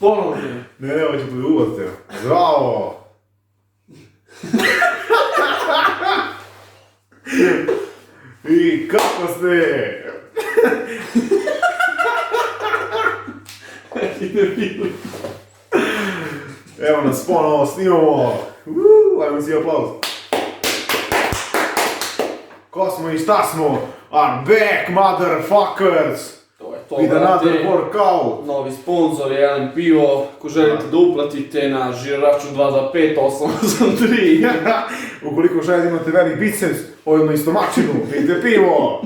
Ponovno te. Ne, ovo će bude uvod te. Bravo! I kako ste? Evo nas ponovo snimamo. Ajmo si aplauz. Ko smo i šta smo? Are back, motherfuckers! To je to, With another brate. workout. Novi sponsor je Jelen Pivo. Ako želite da uplatite na žiro-račun 225-883. Ukoliko želite imate velik biceps, ujedno i stomačinu, pijte pivo.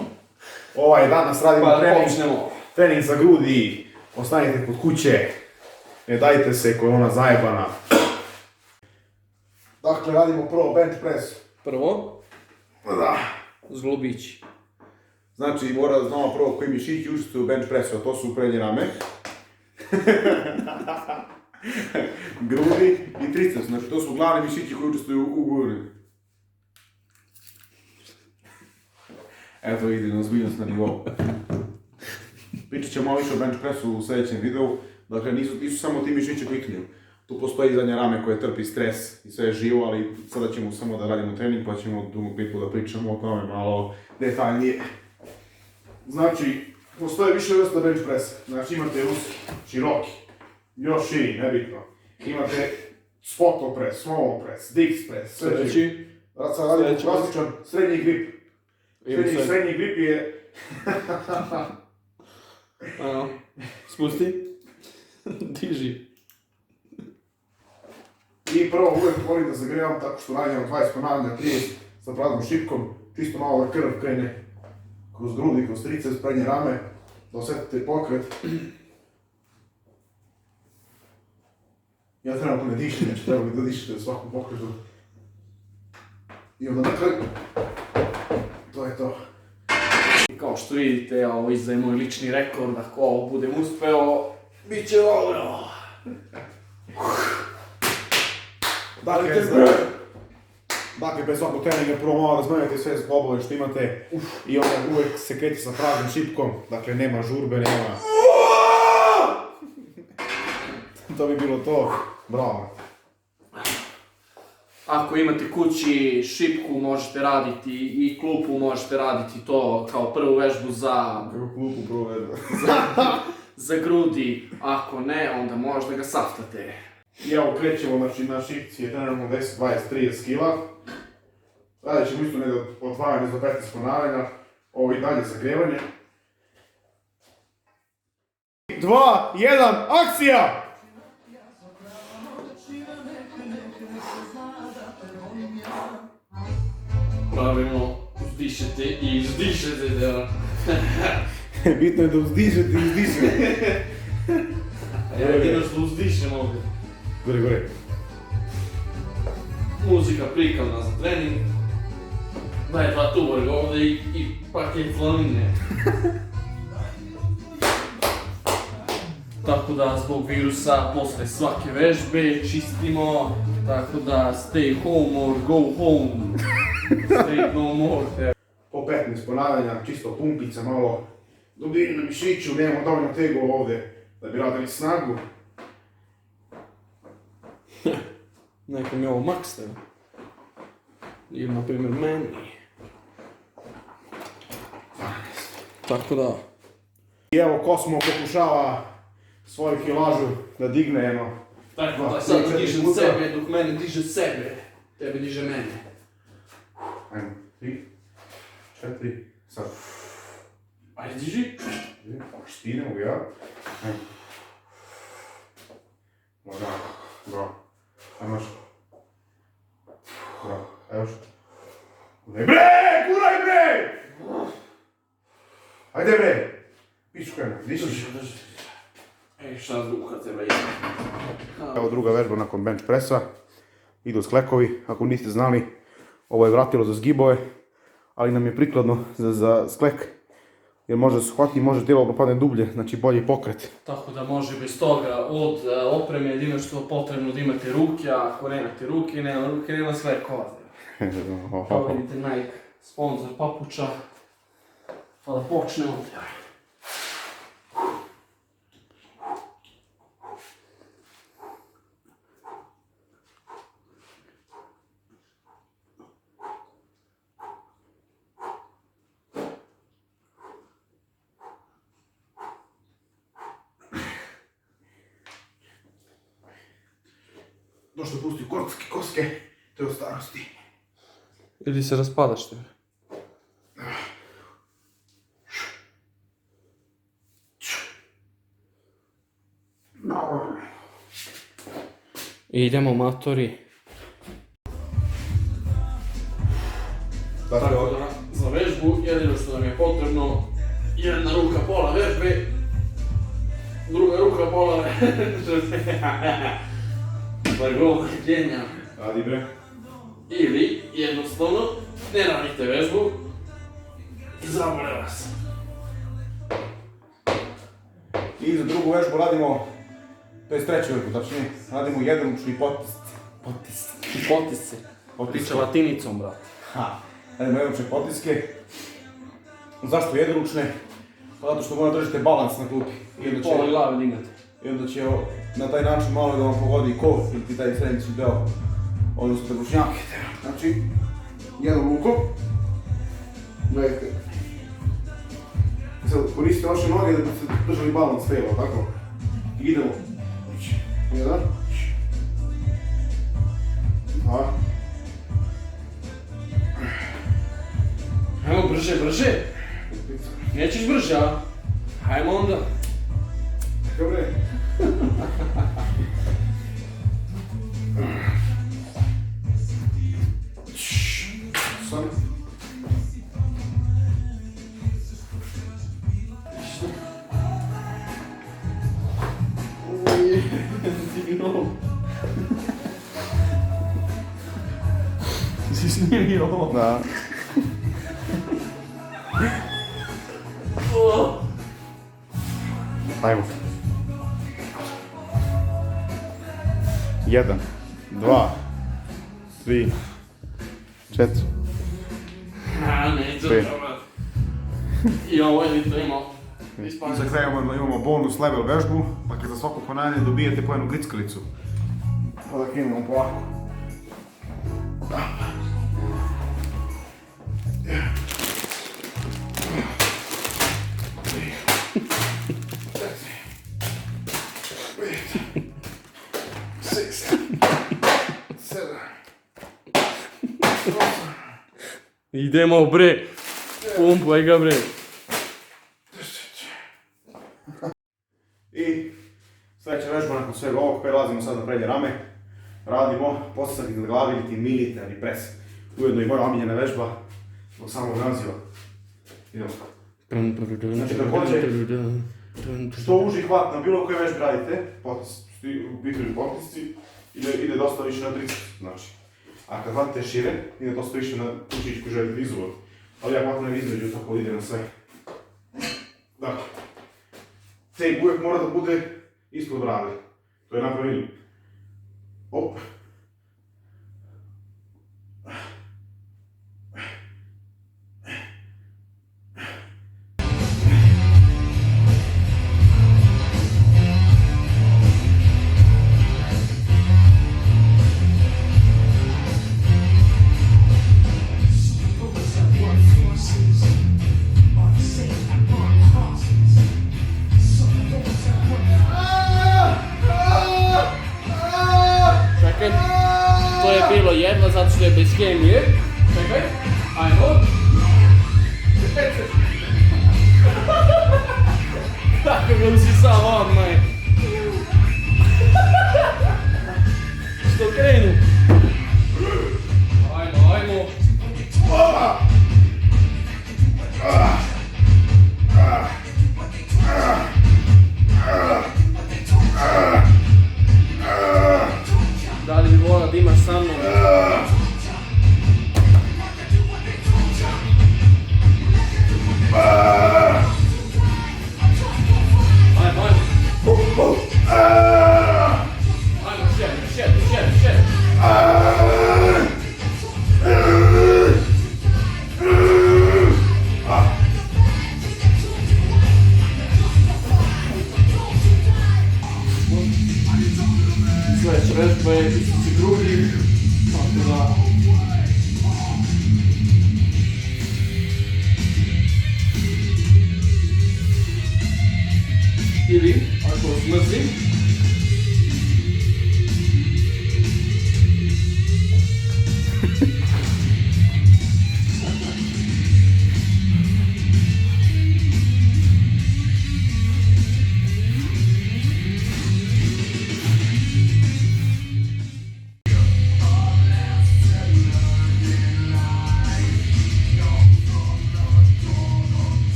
Danas radimo Pa trening. počnemo. Trening za grudi. Ostanite kod kuće. Ne dajte se, korona zajebana. Dakle, radimo prvo bench press. Prvo, Da. zglobići. Znači, mora da znamo prvo koji mišići učestvuju u bench pressu, a to su prednje rame. Grudi i triceps, znači to su glavni mišići koji učestvuju u grudi. Eto ide na ozbiljnost na nivou. Pričat ćemo malo više o bench pressu u sljedećem videu. Dakle, nisu samo ti mišići u pitanju. Tu postoji zadnja rame koje trpi stres i sve je živo, ali sada ćemo samo da radimo trening pa ćemo drugu bitku da pričamo o tome malo detaljnije. Znači, postoje više vrsta bench pressa. Znači imate uski, široki, još širi, nebitno. Imate spottle press, small press, dix press, sve živo. Sljedeći. Sad radimo klasičan srednji grip. Srednji grip je... Ano, spusti. Diži. I prvo uvijek volim da zagrevam tako što radimo 20 ponavljanja prije sa praznom šipkom, čisto malo da krv krene kroz grudi, kroz triceps, prednje rame, da osjetite pokret. Ja trenutno ne dišem, znači treba mi da dišete u svakom pokretu. I onda na kraju, to je to. I kao što vidite, ja ovo izdajem moj lični rekord, ako ovo budem uspeo, bit će dobro. Dakle, bez svakog treninga prvo malo razmenjate sve zglobove što imate i onda uvijek se kreće sa praznom šipkom, dakle nema žurbe, nema... To bi bilo to, bravo. Ako imate kući šipku možete raditi i klupu možete raditi to kao prvu vežbu za Kako klupu prvo vežba. za grudi, ako ne onda možda ga saftate. I evo krećemo, znači na šipci je trenutno 10, 20, 30 kila. Radit ćemo isto negdje od 12 do 15 ponavljanja, ovo i dalje zagrevanje. 2, 1, akcija! Pravilno uzdišete i izdišete da... Bitno je da uzdišete i uzdišete. Ja jedino što uzdišem ovdje. Gore, gore. Muzika prikladna za trening. Daj 2 tuborga ovdje i paket slanine. Tako da zbog virusa posle svake vežbe čistimo. Tako da stay home or go home. Stay no more. Po 15 ponavljanja, čisto pumpica, malo dubinu na mišiću, nemamo dovoljno tegova ovdje da bi radili snagu. Nekom je ovo maks tebe. Ili na primjer meni. Tako da. I evo Kosmo pokušava svoju kilažu da digne jedno. Tako da sad dižem sebe dok mene diže sebe. Tebe diže mene. Ajmo, 3, 4, sad. Ajde diži. Štinemo ga, ja. Ajmo. Lagano, bravo. Ajmo još. Bravo, evo što. Kuraj bre, kuraj bre! Ajde bre! Pišu krenu, dišiš. Ej, šta druga treba jedno. Evo druga vežba nakon bench pressa. Idu sklekovi, ako niste znali, ovo je vratilo za zgibove, ali nam je prikladno za sklek, jer može se shvatiti i može tijelo propadne dublje, znači bolji pokret. Tako da može bez toga od opreme jedino što je potrebno da imate ruke, a ako nemate ruke, nema sve koze. Kao vidite Nike, sponsor papuča. Pa da počnemo. došlo pusti koske, to je od starosti. Ili se raspadaš ti? Idemo matori. Tako da, za vežbu jedino što nam je potrebno, jedna ruka pola vežbe, druga ruka pola vežbe. Genija. Radi bre. Ili jednostavno ne radite vežbu i zabole vas. I za drugu vežbu radimo, to je treću vežbu, tačnije, radimo jednoručni potisci. Potisci. Piše latinicom, brate. Radimo jednoručne potiske. Zašto jednoručne? Zato što mora držite balans na klupi. Pola glave dignete. I onda će na taj način malo da vam pogodi kov ili ti taj srednjični deo, odnosno trebušnjake. Znači, jednom rukom. Gledajte. Sad koristite vaše noge da bi se držali balans tijela, tako? I idemo. Jedan. Dva. Ajmo brže. Nećeš brže, a? Hajmo onda. Dobre. Sam. Si snimio ovo? Da. Ajmo. 1, 2, 3, 4. Neću da. I ovo je to imao. I za kraj imamo bonus level vežbu, dakle za svako ponavljanje dobijete po jednu grickalicu. Pa da krenemo polako. Idemo bre, pumpaj ga bre. I sljedeća vežba nakon svega ovog, prelazimo sad na prednje rame. Radimo podstak na glavi ili ti militarni pres. Ujedno i moja omiljena vežba zbog samog naziva. Idemo. Znači također, što uži hvat na bilo koje vežbe radite, u pitanju potisci, ide dosta više na triceps, znači. A kad hvatite šire, ide dosta više na kućić koji želite izuvati. Ali ja hvatam između, tako ide na sve. Dakle, tape uvijek mora da bude ispod brade. To je napravljeno. Op.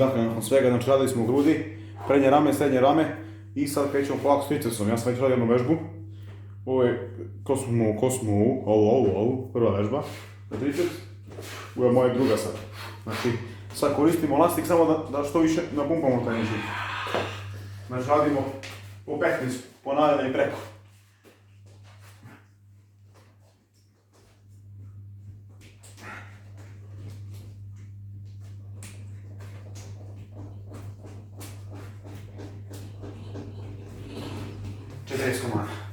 dakle, nakon svega, znači radili smo grudi, prednje rame, srednje rame i sad krećemo polako s tricepsom. Ja sam već radio jednu vežbu. Ovo je kosmo, ovu, prva vežba za triceps. Ovo je moja druga sad. Znači, sad koristimo elastik samo da što više napumpamo taj mišić. Znači, radimo po 15 ponavljanja i preko. Komada.